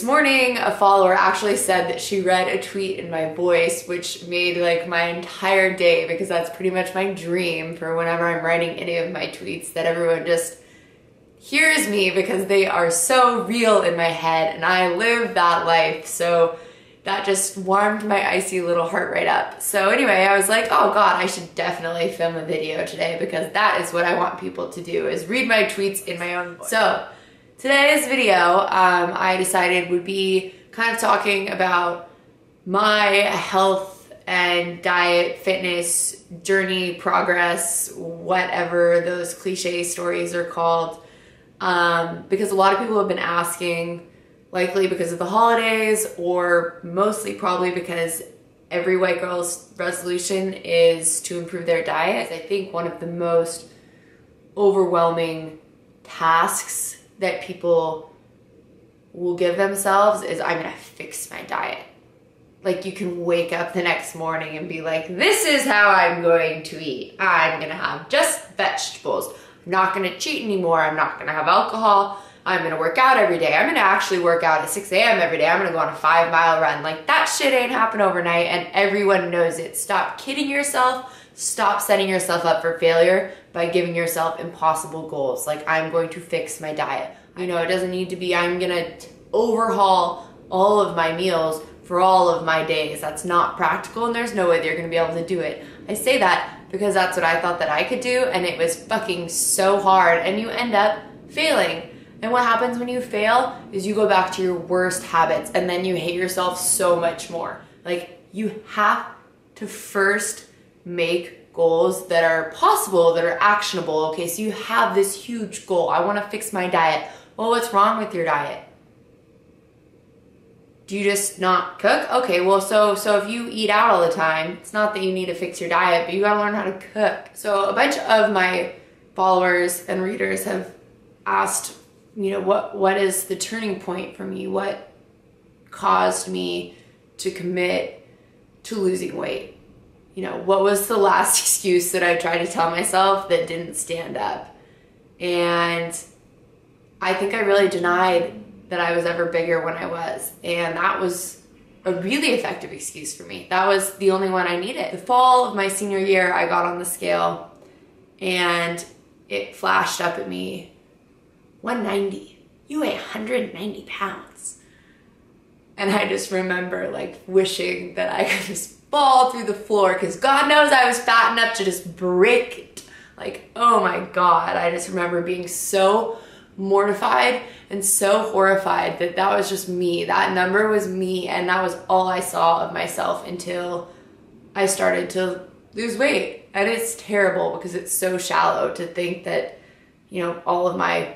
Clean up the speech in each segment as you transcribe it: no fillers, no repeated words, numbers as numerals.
This morning, a follower actually said that she read a tweet in my voice, which made like my entire day, because that's pretty much my dream for whenever I'm writing any of my tweets, that everyone just hears me because they are so real in my head and I live that life. So that just warmed my icy little heart right up. So anyway, I was like, oh God, I should definitely film a video today, because that is what I want people to do, is read my tweets in my own voice. So today's video, I decided would be kind of talking about my health and diet, fitness, journey, progress, whatever those cliche stories are called. Because a lot of people have been asking, likely because of the holidays, or mostly probably because every white girl's resolution is to improve their diet. I think one of the most overwhelming tasks that people will give themselves is, I'm gonna fix my diet. Like, you can wake up the next morning and be like, this is how I'm going to eat. I'm gonna have just vegetables. I'm not gonna cheat anymore. I'm not gonna have alcohol. I'm gonna work out every day. I'm gonna actually work out at 6 a.m. every day. I'm gonna go on a 5-mile run. Like, that shit ain't happen overnight, and everyone knows it. Stop kidding yourself. Stop setting yourself up for failure by giving yourself impossible goals. Like, I'm going to fix my diet. You know, it doesn't need to be, I'm gonna overhaul all of my meals for all of my days. That's not practical, and there's no way that you're gonna be able to do it. I say that because that's what I thought that I could do, and it was fucking so hard, and you end up failing. And what happens when you fail is you go back to your worst habits, and then you hate yourself so much more. Like, you have to first make goals that are possible, that are actionable. Okay, so you have this huge goal. I want to fix my diet. Well, what's wrong with your diet? Do you just not cook? Okay, well, so if you eat out all the time, it's not that you need to fix your diet, but you gotta learn how to cook. So a bunch of my followers and readers have asked, you know, what is the turning point for me? What caused me to commit to losing weight? You know, what was the last excuse that I tried to tell myself that didn't stand up? And I think I really denied that I was ever bigger when I was. And that was a really effective excuse for me. That was the only one I needed. The fall of my senior year, I got on the scale and it flashed up at me, 190. You weigh 190 pounds. And I just remember like wishing that I could just fall through the floor, because God knows I was fat enough to just break it. Like, oh my God. I just remember being so mortified and so horrified that that was just me. That number was me, and that was all I saw of myself until I started to lose weight. And it's terrible because it's so shallow to think that, you know, all of my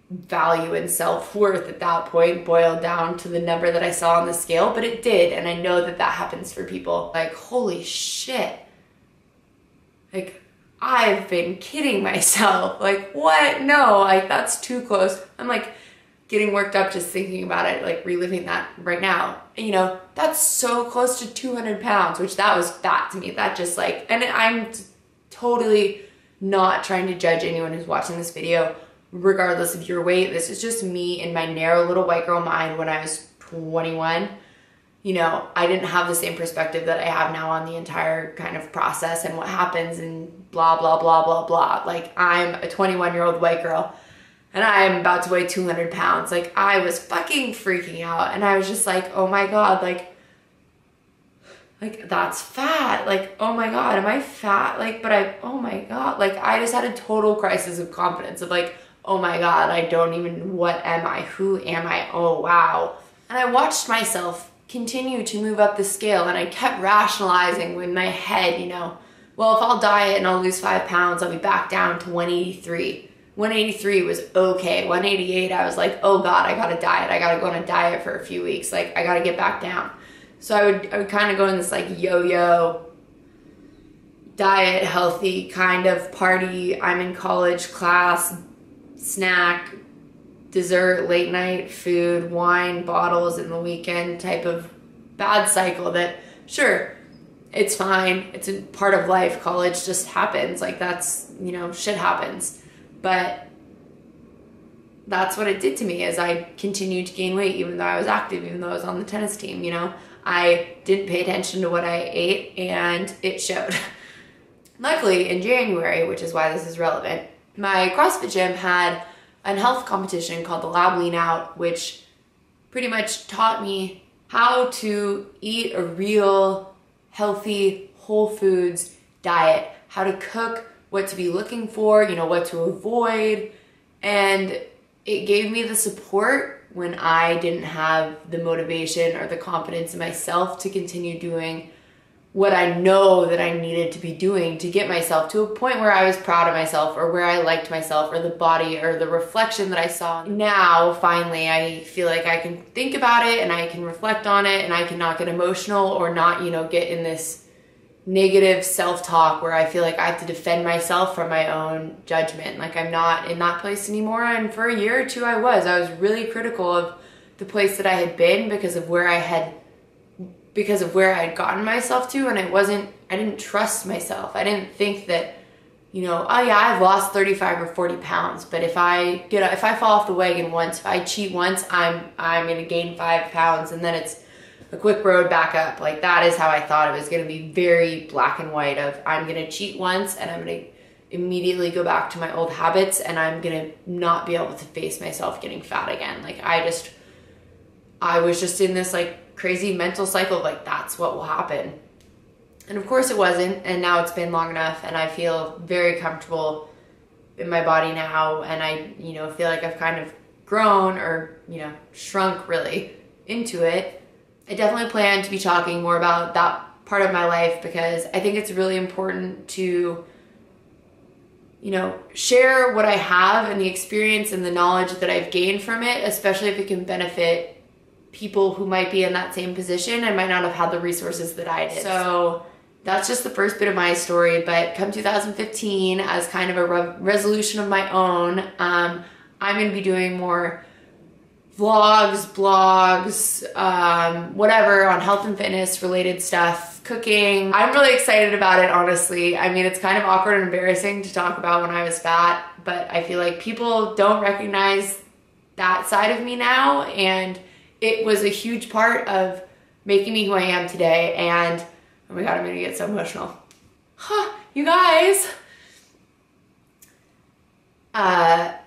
value and self-worth at that point boiled down to the number that I saw on the scale, but it did. And I know that that happens for people. Like, holy shit. Like, I've been kidding myself. Like, what? No, like, that's too close. I'm like getting worked up just thinking about it, like reliving that right now. And, you know, that's so close to 200 pounds, which that was fat to me. That just like, and I'm totally not trying to judge anyone who's watching this video, regardless of your weight. This is just me in my narrow little white girl mind when I was 21. You know, I didn't have the same perspective that I have now on the entire kind of process and what happens and blah, blah, blah, blah, blah. Like, I'm a 21-year-old white girl and I'm about to weigh 200 pounds. Like, I was fucking freaking out, and I was just like, oh my God, like that's fat. Like, oh my God, am I fat? Like, but oh my God. Like, I just had a total crisis of confidence of like, oh my God, I don't even, what am I? Who am I? Oh, wow. And I watched myself continue to move up the scale, and I kept rationalizing with my head, you know, well, if I'll diet and I'll lose 5 pounds, I'll be back down to 183. 183 was okay. 188, I was like, oh God, I gotta diet. I gotta go on a diet for a few weeks. Like, I gotta get back down. So I would kind of go in this like yo-yo diet, healthy kind of party. I'm in college, class, snack, dessert, late night food, wine, bottles in the weekend type of bad cycle that, sure, it's fine. It's a part of life. College just happens. Like, that's, you know, shit happens. But that's what it did to me, as I continued to gain weight even though I was active, even though I was on the tennis team, you know. I didn't pay attention to what I ate and it showed. Luckily, in January, which is why this is relevant, my CrossFit gym had a health competition called the Lab Lean Out, which pretty much taught me how to eat a real, healthy, whole foods diet, how to cook, what to be looking for, you know, what to avoid. And it gave me the support when I didn't have the motivation or the confidence in myself to continue doing what I know that I needed to be doing to get myself to a point where I was proud of myself, or where I liked myself, or the body or the reflection that I saw. Now, finally, I feel like I can think about it and I can reflect on it and I can not get emotional or not, you know, get in this negative self-talk where I feel like I have to defend myself from my own judgment. Like, I'm not in that place anymore. And for a year or two I was really critical of the place that I had been because of where I had gotten myself to, and I didn't trust myself. I didn't think that, you know, oh yeah, I've lost 35 or 40 pounds, but if I fall off the wagon once, if I cheat once, I'm gonna gain 5 pounds, and then it's a quick road back up. Like, that is how I thought it was gonna be, very black and white of, I'm gonna cheat once and I'm gonna immediately go back to my old habits and I'm gonna not be able to face myself getting fat again. Like, I was just in this like crazy mental cycle of like, that's what will happen. And of course it wasn't, and now it's been long enough and I feel very comfortable in my body now, and I, you know, feel like I've kind of grown, or, you know, shrunk really into it. I definitely plan to be talking more about that part of my life because I think it's really important to, you know, share what I have and the experience and the knowledge that I've gained from it, especially if it can benefit people who might be in that same position and might not have had the resources that I did. So that's just the first bit of my story. But come 2015, as kind of a resolution of my own, I'm going to be doing more vlogs, blogs, whatever, on health and fitness related stuff, cooking. I'm really excited about it, honestly. I mean, it's kind of awkward and embarrassing to talk about when I was fat, but I feel like people don't recognize that side of me now, and it was a huge part of making me who I am today. And oh my God, I'm gonna get so emotional. Huh, you guys. I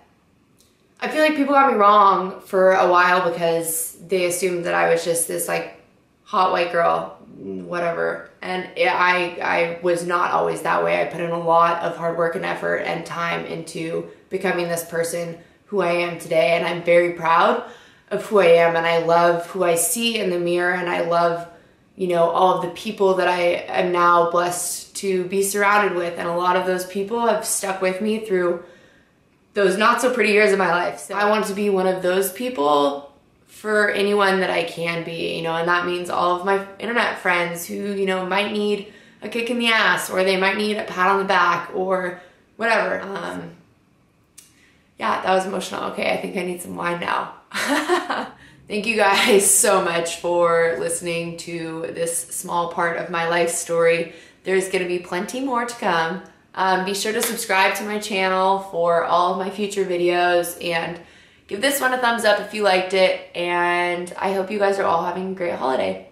feel like people got me wrong for a while because they assumed that I was just this like hot white girl, whatever. And I was not always that way. I put in a lot of hard work and effort and time into becoming this person who I am today. And I'm very proud of who I am, and I love who I see in the mirror, and I love, you know, all of the people that I am now blessed to be surrounded with. And a lot of those people have stuck with me through those not so pretty years of my life. So I want to be one of those people for anyone that I can be, you know, and that means all of my internet friends who, you know, might need a kick in the ass, or they might need a pat on the back, or whatever. Yeah, that was emotional. Okay, I think I need some wine now. Thank you guys so much for listening to this small part of my life story. There's gonna be plenty more to come. Be sure to subscribe to my channel for all of my future videos, and give this one a thumbs up if you liked it, and I hope you guys are all having a great holiday.